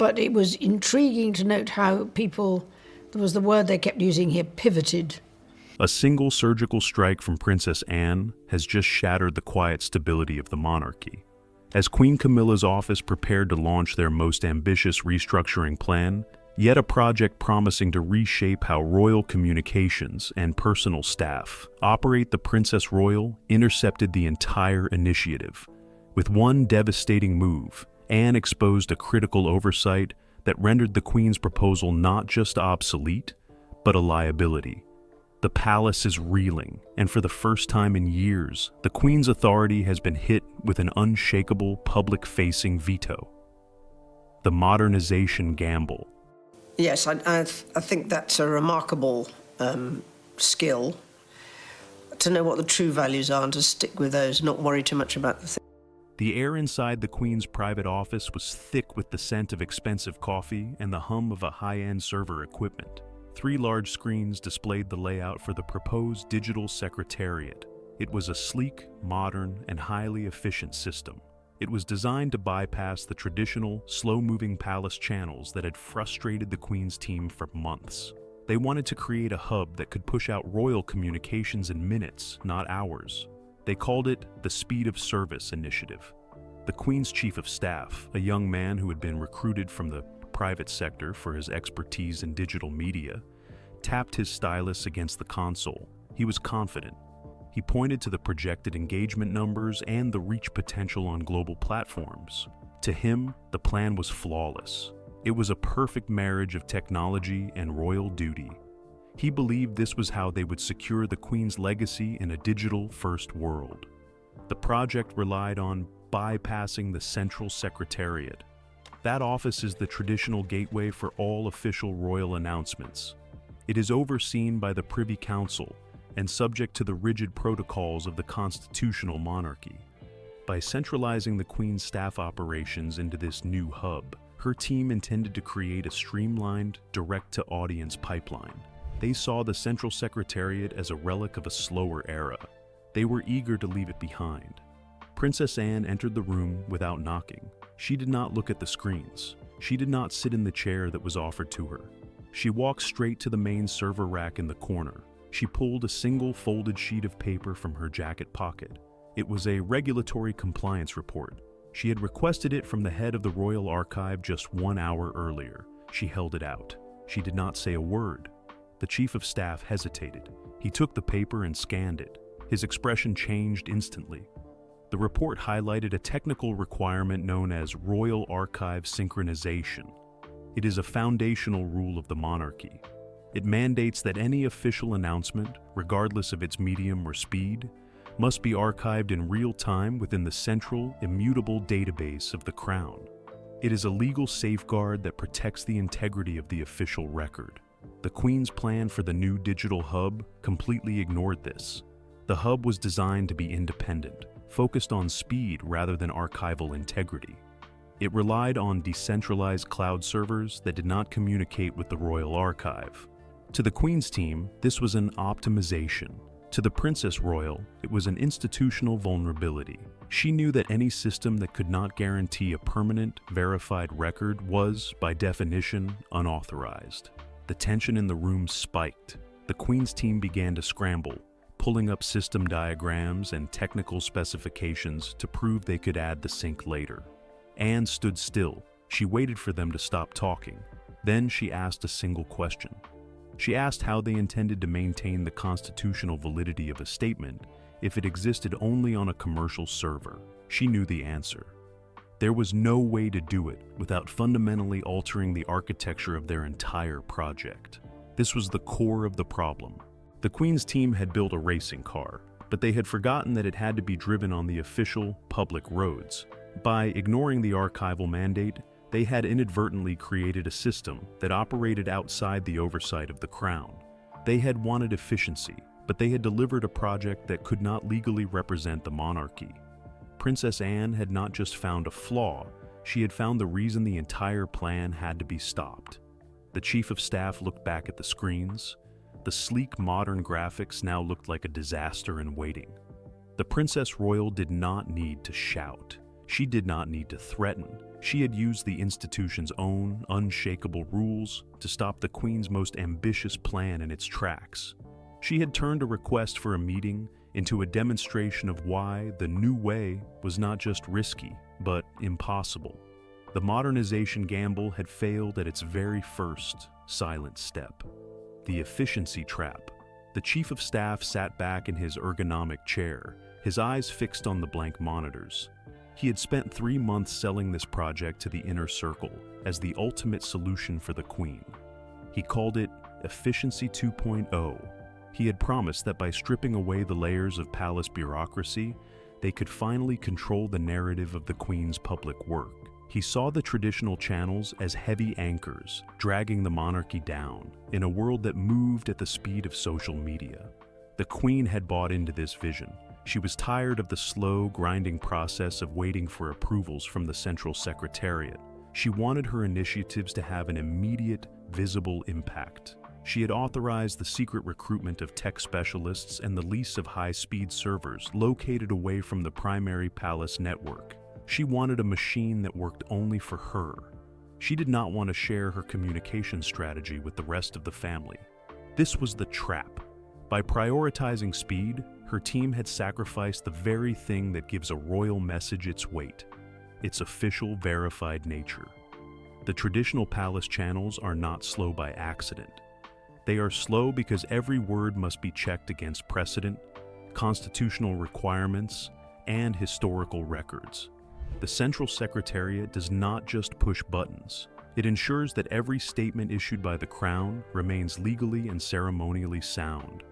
But it was intriguing to note how people, there was the word they kept using here, pivoted. A single surgical strike from Princess Anne has just shattered the quiet stability of the monarchy. As Queen Camilla's office prepared to launch their most ambitious restructuring plan, yet a project promising to reshape how royal communications and personal staff operate, the Princess Royal intercepted the entire initiative. With one devastating move, Anne exposed a critical oversight that rendered the Queen's proposal not just obsolete, but a liability. The palace is reeling, and for the first time in years, the Queen's authority has been hit with an unshakable public-facing veto. The modernization gamble. Yes, I think that's a remarkable skill, to know what the true values are and to stick with those, not worry too much about the thing. The air inside the Queen's private office was thick with the scent of expensive coffee and the hum of a high-end server equipment. 3 large screens displayed the layout for the proposed digital secretariat. It was a sleek, modern, and highly efficient system. It was designed to bypass the traditional, slow-moving palace channels that had frustrated the Queen's team for months. They wanted to create a hub that could push out royal communications in minutes, not hours. They called it the Speed of Service Initiative. The Queen's Chief of Staff, a young man who had been recruited from the private sector for his expertise in digital media, tapped his stylus against the console. He was confident. He pointed to the projected engagement numbers and the reach potential on global platforms. To him, the plan was flawless. It was a perfect marriage of technology and royal duty. He believed this was how they would secure the Queen's legacy in a digital-first world. The project relied on bypassing the central secretariat. That office is the traditional gateway for all official royal announcements. It is overseen by the Privy Council and subject to the rigid protocols of the constitutional monarchy. By centralizing the Queen's staff operations into this new hub, her team intended to create a streamlined, direct-to-audience pipeline. They saw the Central Secretariat as a relic of a slower era. They were eager to leave it behind. Princess Anne entered the room without knocking. She did not look at the screens. She did not sit in the chair that was offered to her. She walked straight to the main server rack in the corner. She pulled a single folded sheet of paper from her jacket pocket. It was a regulatory compliance report. She had requested it from the head of the Royal Archive just 1 hour earlier. She held it out. She did not say a word. The Chief of Staff hesitated. He took the paper and scanned it. His expression changed instantly. The report highlighted a technical requirement known as Royal Archive synchronization. It is a foundational rule of the monarchy. It mandates that any official announcement, regardless of its medium or speed, must be archived in real time within the central, immutable database of the Crown. It is a legal safeguard that protects the integrity of the official record. The Queen's plan for the new digital hub completely ignored this. The hub was designed to be independent, focused on speed rather than archival integrity. It relied on decentralized cloud servers that did not communicate with the Royal Archive. To the Queen's team, this was an optimization. To the Princess Royal, it was an institutional vulnerability. She knew that any system that could not guarantee a permanent, verified record was, by definition, unauthorized. The tension in the room spiked. The Queen's team began to scramble, pulling up system diagrams and technical specifications to prove they could add the sync later. Anne stood still. She waited for them to stop talking. Then she asked a single question. She asked how they intended to maintain the constitutional validity of a statement if it existed only on a commercial server. She knew the answer. There was no way to do it without fundamentally altering the architecture of their entire project. This was the core of the problem. The Queen's team had built a racing car, but they had forgotten that it had to be driven on the official, public roads. By ignoring the archival mandate, they had inadvertently created a system that operated outside the oversight of the Crown. They had wanted efficiency, but they had delivered a project that could not legally represent the monarchy. Princess Anne had not just found a flaw, she had found the reason the entire plan had to be stopped. The Chief of Staff looked back at the screens. The sleek modern graphics now looked like a disaster in waiting. The Princess Royal did not need to shout. She did not need to threaten. She had used the institution's own unshakable rules to stop the Queen's most ambitious plan in its tracks. She had turned a request for a meeting into a demonstration of why the new way was not just risky, but impossible. The modernization gamble had failed at its very first silent step. The efficiency trap. The chief of staff sat back in his ergonomic chair, his eyes fixed on the blank monitors. He had spent 3 months selling this project to the inner circle as the ultimate solution for the Queen. He called it Efficiency 2.0. He had promised that by stripping away the layers of palace bureaucracy, they could finally control the narrative of the Queen's public work. He saw the traditional channels as heavy anchors, dragging the monarchy down in a world that moved at the speed of social media. The Queen had bought into this vision. She was tired of the slow, grinding process of waiting for approvals from the Central Secretariat. She wanted her initiatives to have an immediate, visible impact. She had authorized the secret recruitment of tech specialists and the lease of high-speed servers located away from the primary palace network. She wanted a machine that worked only for her. She did not want to share her communication strategy with the rest of the family. This was the trap. By prioritizing speed, her team had sacrificed the very thing that gives a royal message its weight: its official, verified nature. The traditional palace channels are not slow by accident. They are slow because every word must be checked against precedent, constitutional requirements, and historical records. The Central Secretariat does not just push buttons. It ensures that every statement issued by the Crown remains legally and ceremonially sound.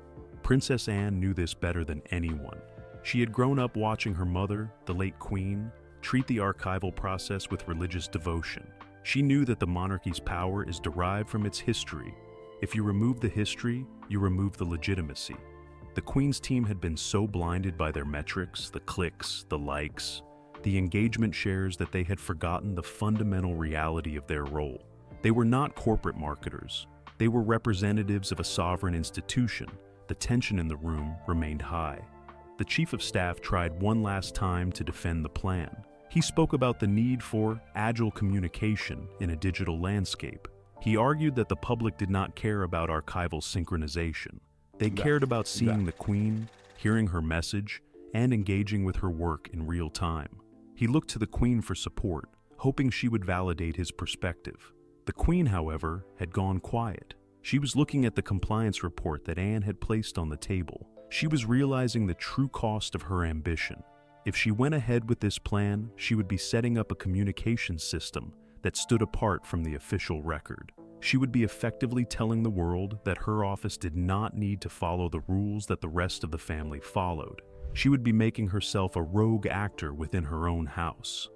Princess Anne knew this better than anyone. She had grown up watching her mother, the late Queen, treat the archival process with religious devotion. She knew that the monarchy's power is derived from its history. If you remove the history, you remove the legitimacy. The Queen's team had been so blinded by their metrics, the clicks, the likes, the engagement shares, that they had forgotten the fundamental reality of their role. They were not corporate marketers. They were representatives of a sovereign institution. The tension in the room remained high. The chief of staff tried one last time to defend the plan. He spoke about the need for agile communication in a digital landscape. He argued that the public did not care about archival synchronization. They cared about seeing the Queen, hearing her message, and engaging with her work in real time. He looked to the Queen for support, hoping she would validate his perspective. The Queen, however, had gone quiet. She was looking at the compliance report that Anne had placed on the table. She was realizing the true cost of her ambition. If she went ahead with this plan, she would be setting up a communications system that stood apart from the official record. She would be effectively telling the world that her office did not need to follow the rules that the rest of the family followed. She would be making herself a rogue actor within her own house.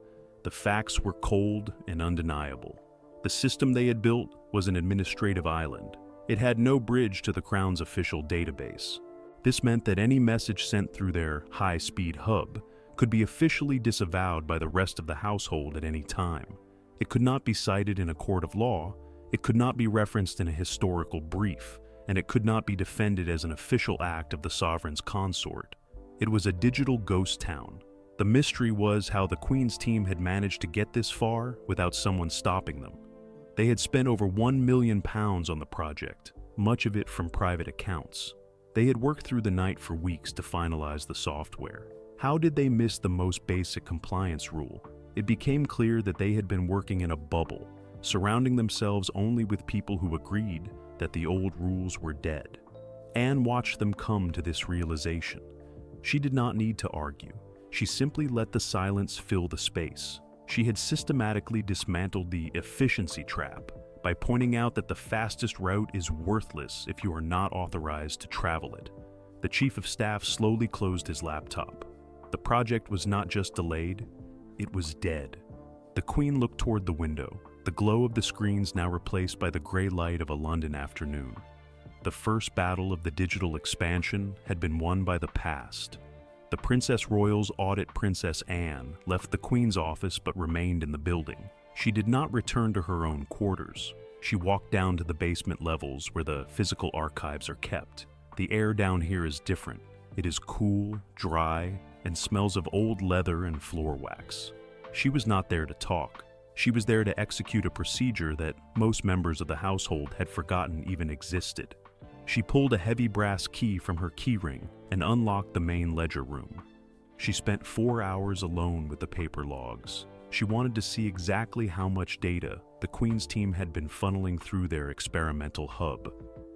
The facts were cold and undeniable. The system they had built was an administrative island. It had no bridge to the Crown's official database. This meant that any message sent through their high-speed hub could be officially disavowed by the rest of the household at any time. It could not be cited in a court of law, it could not be referenced in a historical brief, and it could not be defended as an official act of the sovereign's consort. It was a digital ghost town. The mystery was how the Queen's team had managed to get this far without someone stopping them. They had spent over £1 million on the project, much of it from private accounts. They had worked through the night for weeks to finalize the software. How did they miss the most basic compliance rule? It became clear that they had been working in a bubble, surrounding themselves only with people who agreed that the old rules were dead. Anne watched them come to this realization. She did not need to argue. She simply let the silence fill the space. She had systematically dismantled the efficiency trap by pointing out that the fastest route is worthless if you are not authorized to travel it. The chief of staff slowly closed his laptop. The project was not just delayed, it was dead. The Queen looked toward the window, the glow of the screens now replaced by the gray light of a London afternoon. The first battle of the digital expansion had been won by the past. The Princess Royal's audit Princess Anne left the Queen's office but remained in the building. She did not return to her own quarters. She walked down to the basement levels where the physical archives are kept. The air down here is different. It is cool, dry, and smells of old leather and floor wax. She was not there to talk. She was there to execute a procedure that most members of the household had forgotten even existed. She pulled a heavy brass key from her keyring and unlocked the main ledger room. She spent 4 hours alone with the paper logs. She wanted to see exactly how much data the Queen's team had been funneling through their experimental hub.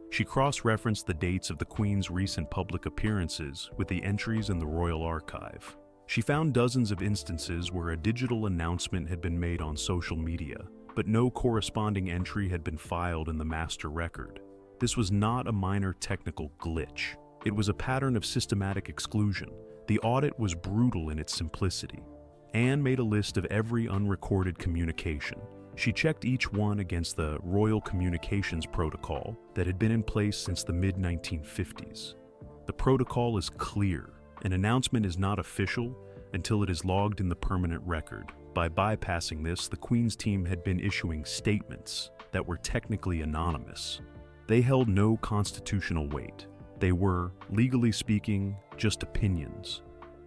She cross-referenced the dates of the Queen's recent public appearances with the entries in the Royal Archive. She found dozens of instances where a digital announcement had been made on social media, but no corresponding entry had been filed in the master record. This was not a minor technical glitch. It was a pattern of systematic exclusion. The audit was brutal in its simplicity. Anne made a list of every unrecorded communication. She checked each one against the Royal Communications Protocol that had been in place since the mid-1950s. The protocol is clear. An announcement is not official until it is logged in the permanent record. By bypassing this, the Queen's team had been issuing statements that were technically anonymous. They held no constitutional weight. They were, legally speaking, just opinions.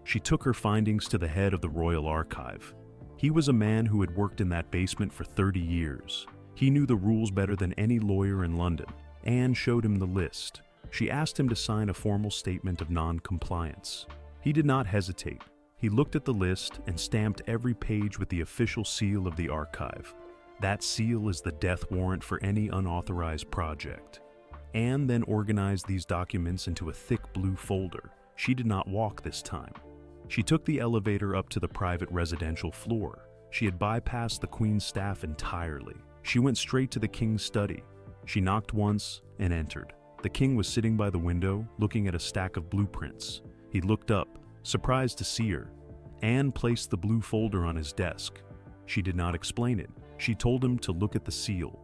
She took her findings to the head of the Royal Archive. He was a man who had worked in that basement for 30 years. He knew the rules better than any lawyer in London. Anne showed him the list. She asked him to sign a formal statement of non-compliance. He did not hesitate. He looked at the list and stamped every page with the official seal of the archive. That seal is the death warrant for any unauthorized project. Anne then organized these documents into a thick blue folder. She did not walk this time. She took the elevator up to the private residential floor. She had bypassed the Queen's staff entirely. She went straight to the King's study. She knocked once and entered. The King was sitting by the window, looking at a stack of blueprints. He looked up, surprised to see her. Anne placed the blue folder on his desk. She did not explain it. She told him to look at the seal.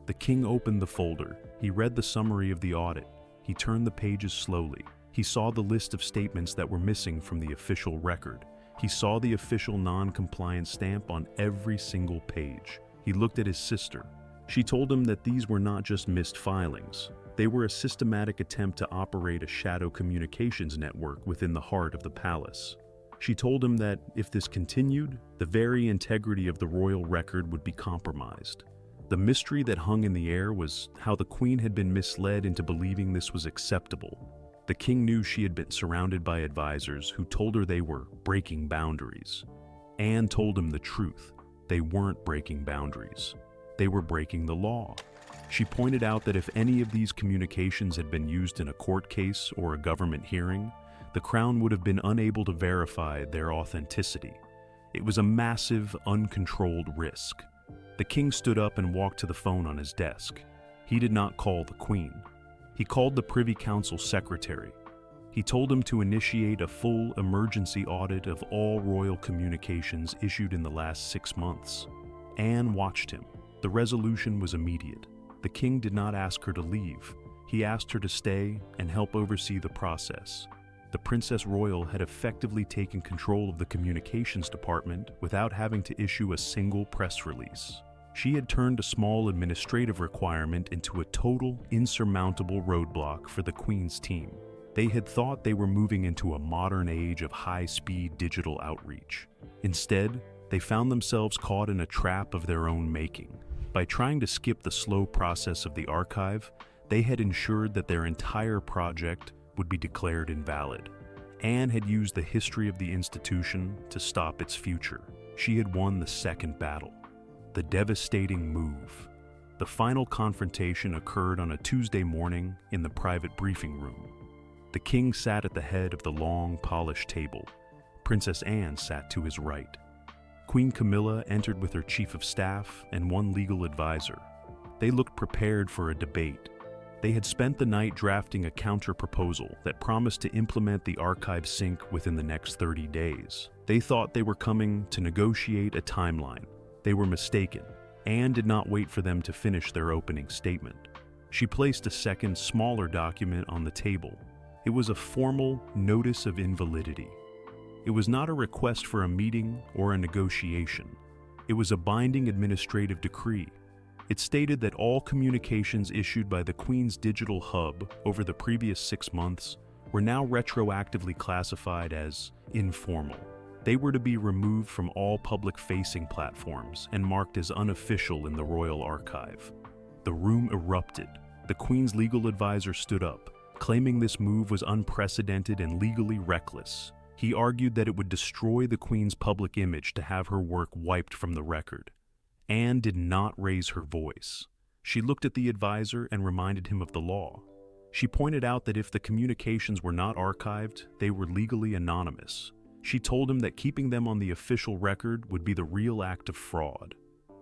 The King opened the folder. He read the summary of the audit. He turned the pages slowly. He saw the list of statements that were missing from the official record. He saw the official non-compliance stamp on every single page. He looked at his sister. She told him that these were not just missed filings. They were a systematic attempt to operate a shadow communications network within the heart of the palace. She told him that if this continued, the very integrity of the royal record would be compromised. The mystery that hung in the air was how the Queen had been misled into believing this was acceptable. The King knew she had been surrounded by advisors who told her they were breaking boundaries. Anne told him the truth. They weren't breaking boundaries. They were breaking the law. She pointed out that if any of these communications had been used in a court case or a government hearing, the Crown would have been unable to verify their authenticity. It was a massive, uncontrolled risk. The King stood up and walked to the phone on his desk. He did not call the Queen. He called the Privy Council secretary. He told him to initiate a full emergency audit of all royal communications issued in the last 6 months. Anne watched him. The resolution was immediate. The King did not ask her to leave. He asked her to stay and help oversee the process. The Princess Royal had effectively taken control of the communications department without having to issue a single press release. She had turned a small administrative requirement into a total, insurmountable roadblock for the Queen's team. They had thought they were moving into a modern age of high-speed digital outreach. Instead, they found themselves caught in a trap of their own making. By trying to skip the slow process of the archive, they had ensured that their entire project would be declared invalid. Anne had used the history of the institution to stop its future. She had won the second battle. The devastating move. The final confrontation occurred on a Tuesday morning in the private briefing room. The King sat at the head of the long, polished table. Princess Anne sat to his right. Queen Camilla entered with her chief of staff and one legal advisor. They looked prepared for a debate. They had spent the night drafting a counter-proposal that promised to implement the archive sync within the next 30 days. They thought they were coming to negotiate a timeline. They were mistaken. Anne did not wait for them to finish their opening statement. She placed a second, smaller document on the table. It was a formal notice of invalidity. It was not a request for a meeting or a negotiation. It was a binding administrative decree. It stated that all communications issued by the Queen's digital hub over the previous 6 months were now retroactively classified as informal. They were to be removed from all public-facing platforms and marked as unofficial in the Royal Archive. The room erupted. The Queen's legal advisor stood up, claiming this move was unprecedented and legally reckless. He argued that it would destroy the Queen's public image to have her work wiped from the record. Anne did not raise her voice. She looked at the advisor and reminded him of the law. She pointed out that if the communications were not archived, they were legally anonymous. She told him that keeping them on the official record would be the real act of fraud.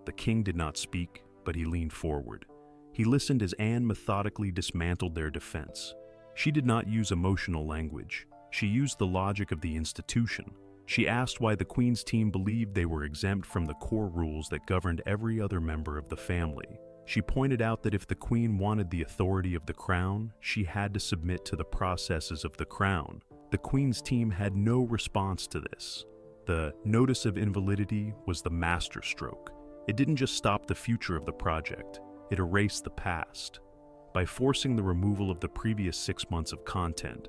The king did not speak, but he leaned forward. He listened as Anne methodically dismantled their defense. She did not use emotional language. She used the logic of the institution. She asked why the Queen's team believed they were exempt from the core rules that governed every other member of the family. She pointed out that if the Queen wanted the authority of the Crown, she had to submit to the processes of the Crown. The Queen's team had no response to this. The notice of invalidity was the masterstroke. It didn't just stop the future of the project, it erased the past. By forcing the removal of the previous 6 months of content,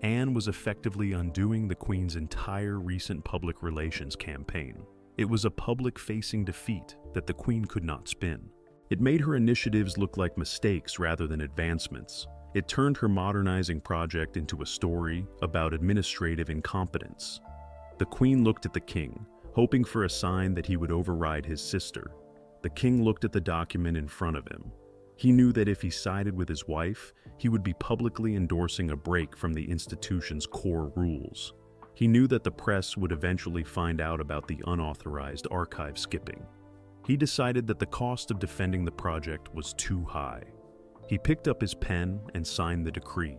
Anne was effectively undoing the Queen's entire recent public relations campaign. It was a public-facing defeat that the Queen could not spin. It made her initiatives look like mistakes rather than advancements. It turned her modernizing project into a story about administrative incompetence. The Queen looked at the king, hoping for a sign that he would override his sister. The king looked at the document in front of him. He knew that if he sided with his wife, he would be publicly endorsing a break from the institution's core rules. He knew that the press would eventually find out about the unauthorized archive skipping. He decided that the cost of defending the project was too high. He picked up his pen and signed the decree.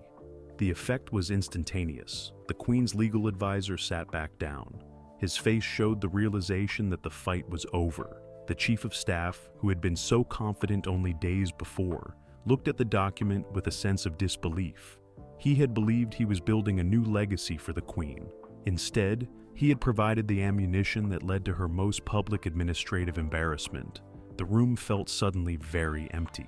The effect was instantaneous. The Queen's legal advisor sat back down. His face showed the realization that the fight was over. The chief of staff, who had been so confident only days before, looked at the document with a sense of disbelief. He had believed he was building a new legacy for the Queen. Instead, he had provided the ammunition that led to her most public administrative embarrassment. The room felt suddenly very empty.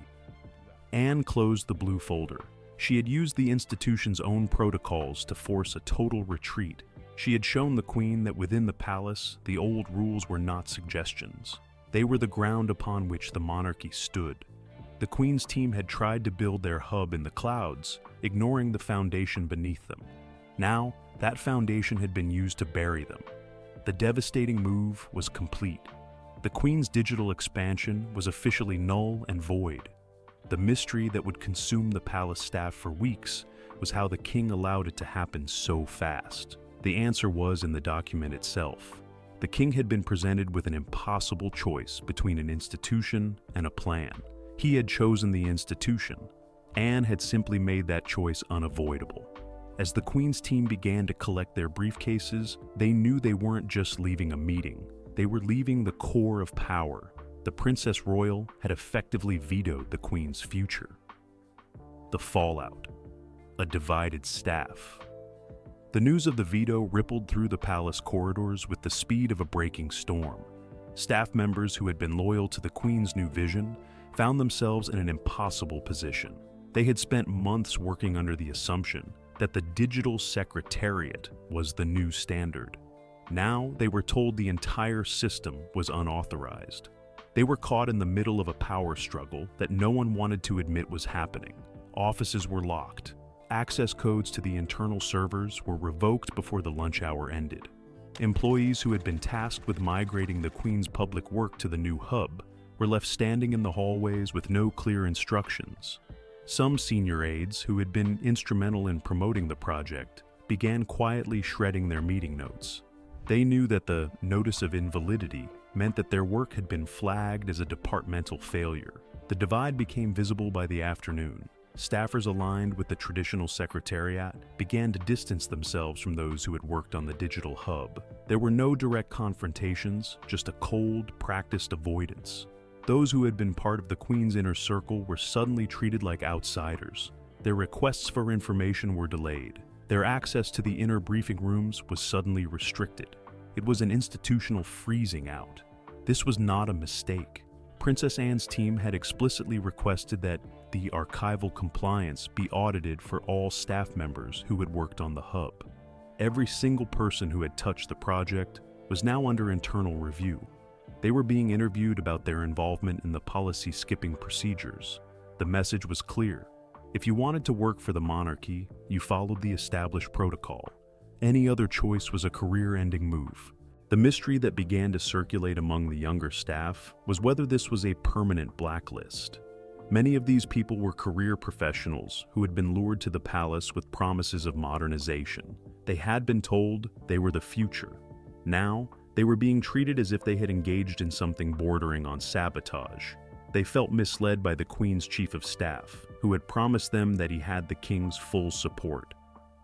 Anne closed the blue folder. She had used the institution's own protocols to force a total retreat. She had shown the Queen that within the palace, the old rules were not suggestions. They were the ground upon which the monarchy stood. The Queen's team had tried to build their hub in the clouds, ignoring the foundation beneath them. Now, that foundation had been used to bury them. The devastating move was complete. The Queen's digital expansion was officially null and void. The mystery that would consume the palace staff for weeks was how the king allowed it to happen so fast. The answer was in the document itself. The king had been presented with an impossible choice between an institution and a plan. He had chosen the institution. Anne had simply made that choice unavoidable. As the Queen's team began to collect their briefcases, they knew they weren't just leaving a meeting. They were leaving the core of power. The Princess Royal had effectively vetoed the Queen's future. The fallout. A divided staff. The news of the veto rippled through the palace corridors with the speed of a breaking storm. Staff members who had been loyal to the Queen's new vision found themselves in an impossible position. They had spent months working under the assumption that the digital secretariat was the new standard. Now they were told the entire system was unauthorized. They were caught in the middle of a power struggle that no one wanted to admit was happening. Offices were locked. Access codes to the internal servers were revoked before the lunch hour ended. Employees who had been tasked with migrating the Queen's public work to the new hub were left standing in the hallways with no clear instructions. Some senior aides, who had been instrumental in promoting the project, began quietly shredding their meeting notes. They knew that the notice of invalidity meant that their work had been flagged as a departmental failure. The divide became visible by the afternoon. Staffers aligned with the traditional secretariat began to distance themselves from those who had worked on the digital hub. There were no direct confrontations, just a cold, practiced avoidance. Those who had been part of the Queen's inner circle were suddenly treated like outsiders. Their requests for information were delayed. Their access to the inner briefing rooms was suddenly restricted. It was an institutional freezing out. This was not a mistake. Princess Anne's team had explicitly requested that the archival compliance be audited for all staff members who had worked on the hub. Every single person who had touched the project was now under internal review. They were being interviewed about their involvement in the policy-skipping procedures. The message was clear. If you wanted to work for the monarchy, you followed the established protocol. Any other choice was a career-ending move. The mystery that began to circulate among the younger staff was whether this was a permanent blacklist. Many of these people were career professionals who had been lured to the palace with promises of modernization. They had been told they were the future. Now, they were being treated as if they had engaged in something bordering on sabotage. They felt misled by the Queen's chief of staff, who had promised them that he had the King's full support.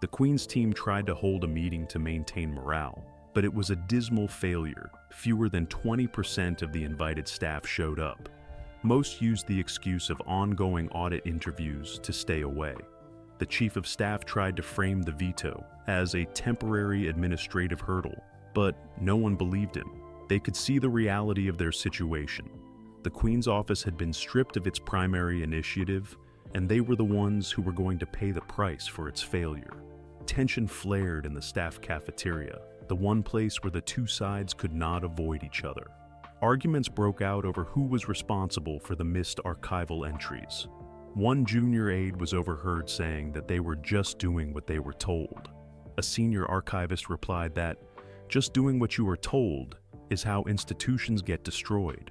The Queen's team tried to hold a meeting to maintain morale, but it was a dismal failure. Fewer than 20% of the invited staff showed up. Most used the excuse of ongoing audit interviews to stay away. The chief of staff tried to frame the veto as a temporary administrative hurdle, but no one believed him. They could see the reality of their situation. The Queen's office had been stripped of its primary initiative, and they were the ones who were going to pay the price for its failure. Tension flared in the staff cafeteria, the one place where the two sides could not avoid each other. Arguments broke out over who was responsible for the missed archival entries. One junior aide was overheard saying that they were just doing what they were told. A senior archivist replied that just doing what you are told is how institutions get destroyed.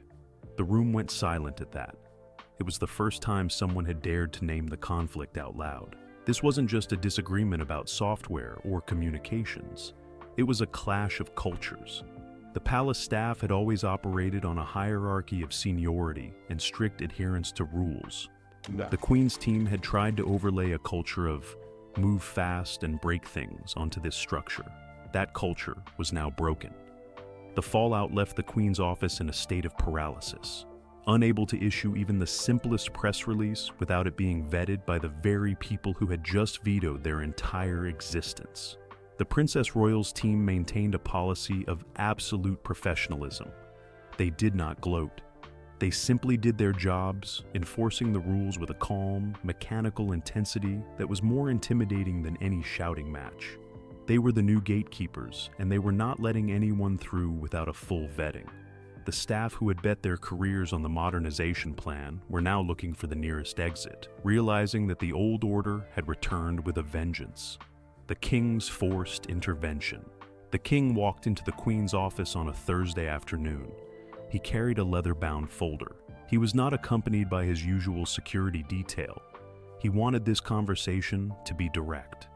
The room went silent at that. It was the first time someone had dared to name the conflict out loud. This wasn't just a disagreement about software or communications. It was a clash of cultures. The palace staff had always operated on a hierarchy of seniority and strict adherence to rules. The Queen's team had tried to overlay a culture of move fast and break things onto this structure. That culture was now broken. The fallout left the Queen's office in a state of paralysis, unable to issue even the simplest press release without it being vetted by the very people who had just vetoed their entire existence. The Princess Royal's team maintained a policy of absolute professionalism. They did not gloat. They simply did their jobs, enforcing the rules with a calm, mechanical intensity that was more intimidating than any shouting match. They were the new gatekeepers, and they were not letting anyone through without a full vetting. The staff who had bet their careers on the modernization plan were now looking for the nearest exit, realizing that the old order had returned with a vengeance. The King's forced intervention. The King walked into the Queen's office on a Thursday afternoon. He carried a leather-bound folder. He was not accompanied by his usual security detail. He wanted this conversation to be direct.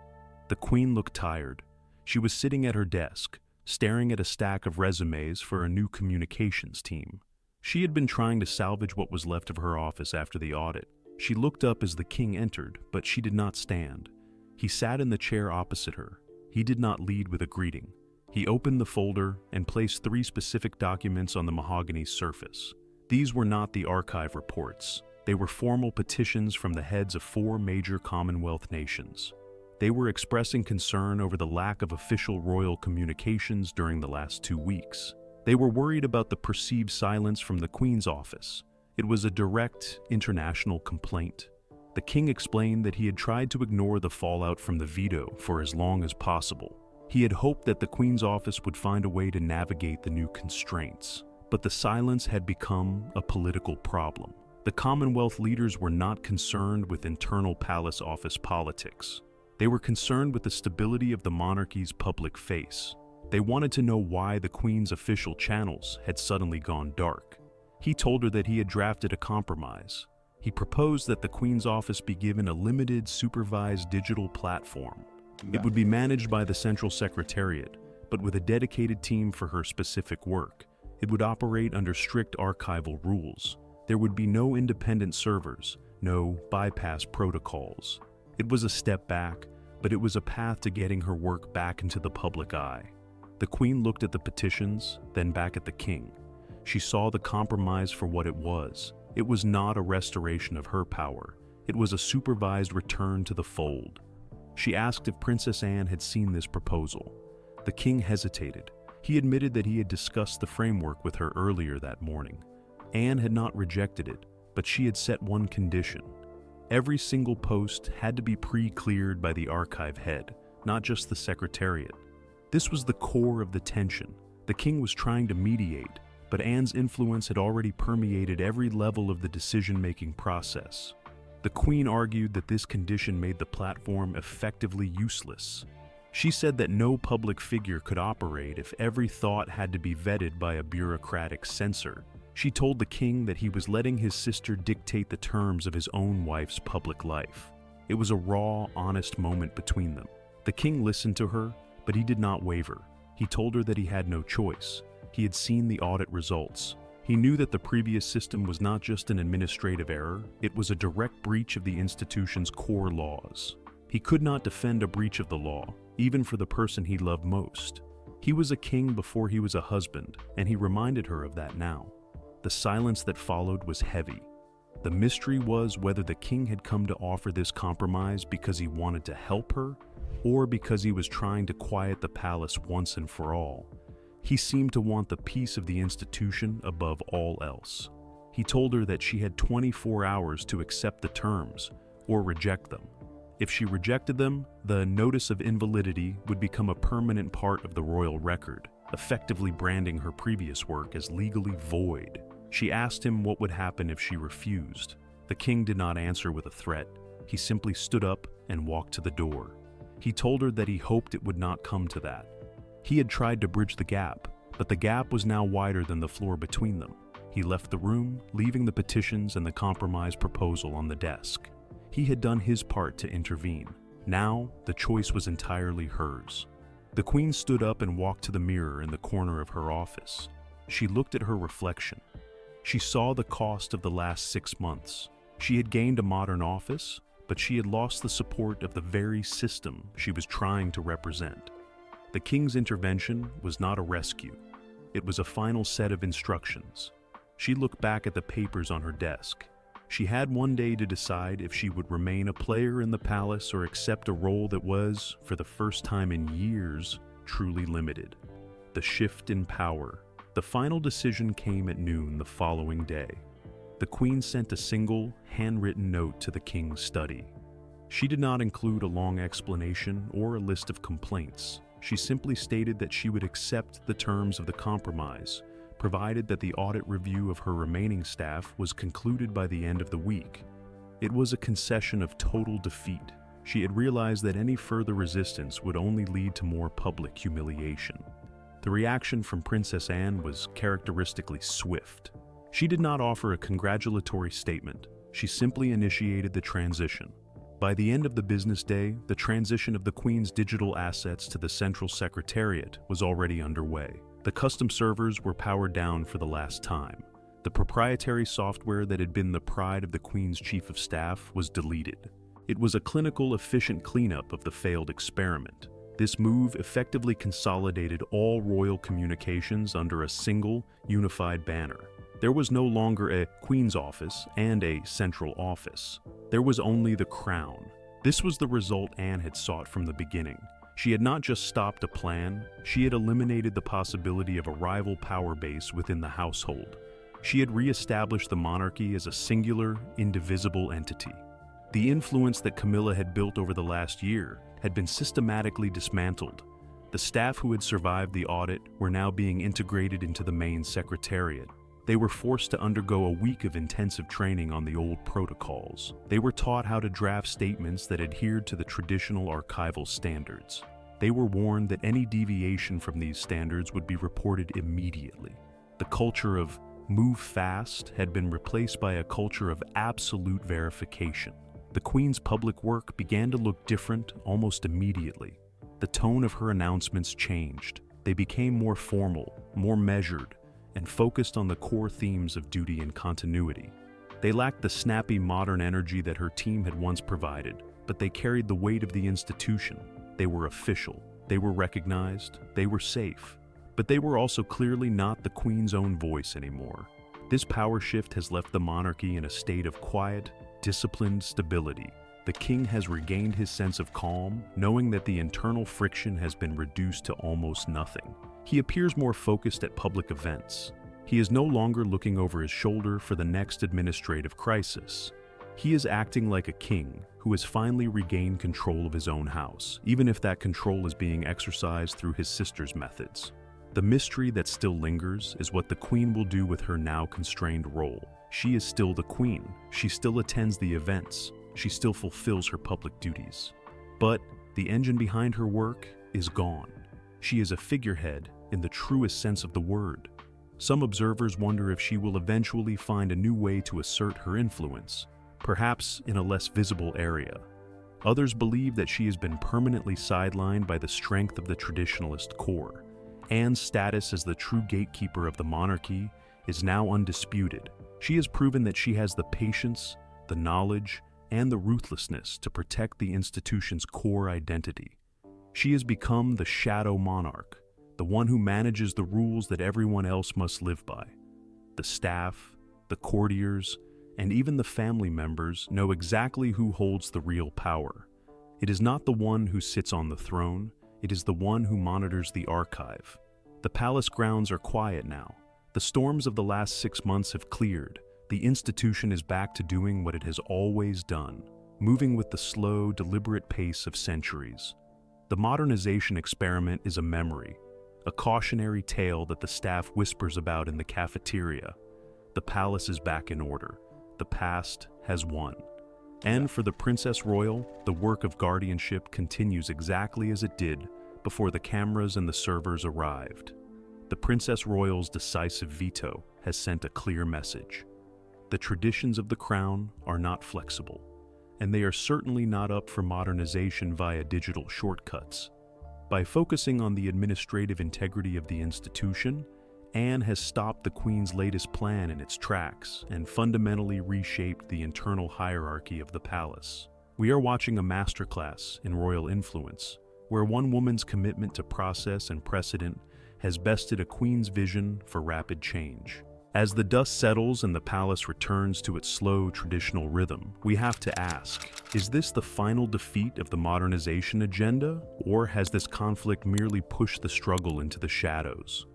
The Queen looked tired. She was sitting at her desk, staring at a stack of resumes for a new communications team. She had been trying to salvage what was left of her office after the audit. She looked up as the King entered, but she did not stand. He sat in the chair opposite her. He did not lead with a greeting. He opened the folder and placed 3 specific documents on the mahogany surface. These were not the archive reports. They were formal petitions from the heads of 4 major Commonwealth nations. They were expressing concern over the lack of official royal communications during the last 2 weeks. They were worried about the perceived silence from the Queen's office. It was a direct international complaint. The King explained that he had tried to ignore the fallout from the veto for as long as possible. He had hoped that the Queen's office would find a way to navigate the new constraints. But the silence had become a political problem. The Commonwealth leaders were not concerned with internal palace office politics. They were concerned with the stability of the monarchy's public face. They wanted to know why the Queen's official channels had suddenly gone dark. He told her that he had drafted a compromise. He proposed that the Queen's office be given a limited, supervised digital platform. It would be managed by the Central Secretariat, but with a dedicated team for her specific work. It would operate under strict archival rules. There would be no independent servers, no bypass protocols. It was a step back, but it was a path to getting her work back into the public eye. The Queen looked at the petitions, then back at the King. She saw the compromise for what it was. It was not a restoration of her power. It was a supervised return to the fold. She asked if Princess Anne had seen this proposal. The King hesitated. He admitted that he had discussed the framework with her earlier that morning. Anne had not rejected it, but she had set one condition. Every single post had to be pre-cleared by the archive head. not just the Secretariat. This was the core of the tension. The king was trying to mediate, but Anne's influence had already permeated every level of the decision-making process. The Queen argued that this condition made the platform effectively useless. She said that no public figure could operate if every thought had to be vetted by a bureaucratic censor. She told the king that he was letting his sister dictate the terms of his own wife's public life. It was a raw, honest moment between them. The king listened to her, but he did not waver. He told her that he had no choice. He had seen the audit results. He knew that the previous system was not just an administrative error, it was a direct breach of the institution's core laws. He could not defend a breach of the law, even for the person he loved most. He was a king before he was a husband, and he reminded her of that now. The silence that followed was heavy. The mystery was whether the king had come to offer this compromise because he wanted to help her, or because he was trying to quiet the palace once and for all. He seemed to want the peace of the institution above all else. He told her that she had 24 hours to accept the terms, or reject them. If she rejected them, the notice of invalidity would become a permanent part of the royal record, effectively branding her previous work as legally void. She asked him what would happen if she refused. The king did not answer with a threat. He simply stood up and walked to the door. He told her that he hoped it would not come to that. He had tried to bridge the gap, but the gap was now wider than the floor between them. He left the room, leaving the petitions and the compromise proposal on the desk. He had done his part to intervene. Now, the choice was entirely hers. The Queen stood up and walked to the mirror in the corner of her office. She looked at her reflection. She saw the cost of the last 6 months. She had gained a modern office, but she had lost the support of the very system she was trying to represent. The king's intervention was not a rescue. It was a final set of instructions. She looked back at the papers on her desk. She had one day to decide if she would remain a player in the palace or accept a role that was, for the first time in years, truly limited. The shift in power. The final decision came at noon the following day. The Queen sent a single, handwritten note to the king's study. She did not include a long explanation or a list of complaints. She simply stated that she would accept the terms of the compromise, provided that the audit review of her remaining staff was concluded by the end of the week. It was a concession of total defeat. She had realized that any further resistance would only lead to more public humiliation. The reaction from Princess Anne was characteristically swift. She did not offer a congratulatory statement. She simply initiated the transition. By the end of the business day, the transition of the Queen's digital assets to the Central Secretariat was already underway. The custom servers were powered down for the last time. The proprietary software that had been the pride of the Queen's Chief of Staff was deleted. It was a clinical, efficient cleanup of the failed experiment. This move effectively consolidated all royal communications under a single, unified banner. There was no longer a Queen's office and a central office. There was only the crown. This was the result Anne had sought from the beginning. She had not just stopped a plan, she had eliminated the possibility of a rival power base within the household. She had re-established the monarchy as a singular, indivisible entity. The influence that Camilla had built over the last year had been systematically dismantled. The staff who had survived the audit were now being integrated into the main secretariat. They were forced to undergo a week of intensive training on the old protocols. They were taught how to draft statements that adhered to the traditional archival standards. They were warned that any deviation from these standards would be reported immediately. The culture of move fast had been replaced by a culture of absolute verification. The Queen's public work began to look different almost immediately. The tone of her announcements changed. They became more formal, more measured, and focused on the core themes of duty and continuity. They lacked the snappy modern energy that her team had once provided, but they carried the weight of the institution. They were official, they were recognized, they were safe. But they were also clearly not the Queen's own voice anymore. This power shift has left the monarchy in a state of quiet, disciplined stability. The king has regained his sense of calm, knowing that the internal friction has been reduced to almost nothing. He appears more focused at public events. He is no longer looking over his shoulder for the next administrative crisis. He is acting like a king who has finally regained control of his own house, even if that control is being exercised through his sister's methods. The mystery that still lingers is what the queen will do with her now constrained role. She is still the queen. She still attends the events. She still fulfills her public duties. But the engine behind her work is gone. She is a figurehead in the truest sense of the word. Some observers wonder if she will eventually find a new way to assert her influence, perhaps in a less visible area. Others believe that she has been permanently sidelined by the strength of the traditionalist core. Anne's status as the true gatekeeper of the monarchy is now undisputed. She has proven that she has the patience, the knowledge, and the ruthlessness to protect the institution's core identity. She has become the shadow monarch, the one who manages the rules that everyone else must live by. The staff, the courtiers, and even the family members know exactly who holds the real power. It is not the one who sits on the throne, it is the one who monitors the archive. The palace grounds are quiet now. The storms of the last 6 months have cleared. The institution is back to doing what it has always done, moving with the slow, deliberate pace of centuries. The modernization experiment is a memory, a cautionary tale that the staff whispers about in the cafeteria. The palace is back in order. The past has won. And for the Princess Royal, the work of guardianship continues exactly as it did before the cameras and the servers arrived. The Princess Royal's decisive veto has sent a clear message. The traditions of the crown are not flexible, and they are certainly not up for modernization via digital shortcuts. By focusing on the administrative integrity of the institution, Anne has stopped the Queen's latest plan in its tracks and fundamentally reshaped the internal hierarchy of the palace. We are watching a masterclass in royal influence, where one woman's commitment to process and precedent has bested a queen's vision for rapid change. As the dust settles and the palace returns to its slow, traditional rhythm, we have to ask, is this the final defeat of the modernization agenda, or has this conflict merely pushed the struggle into the shadows?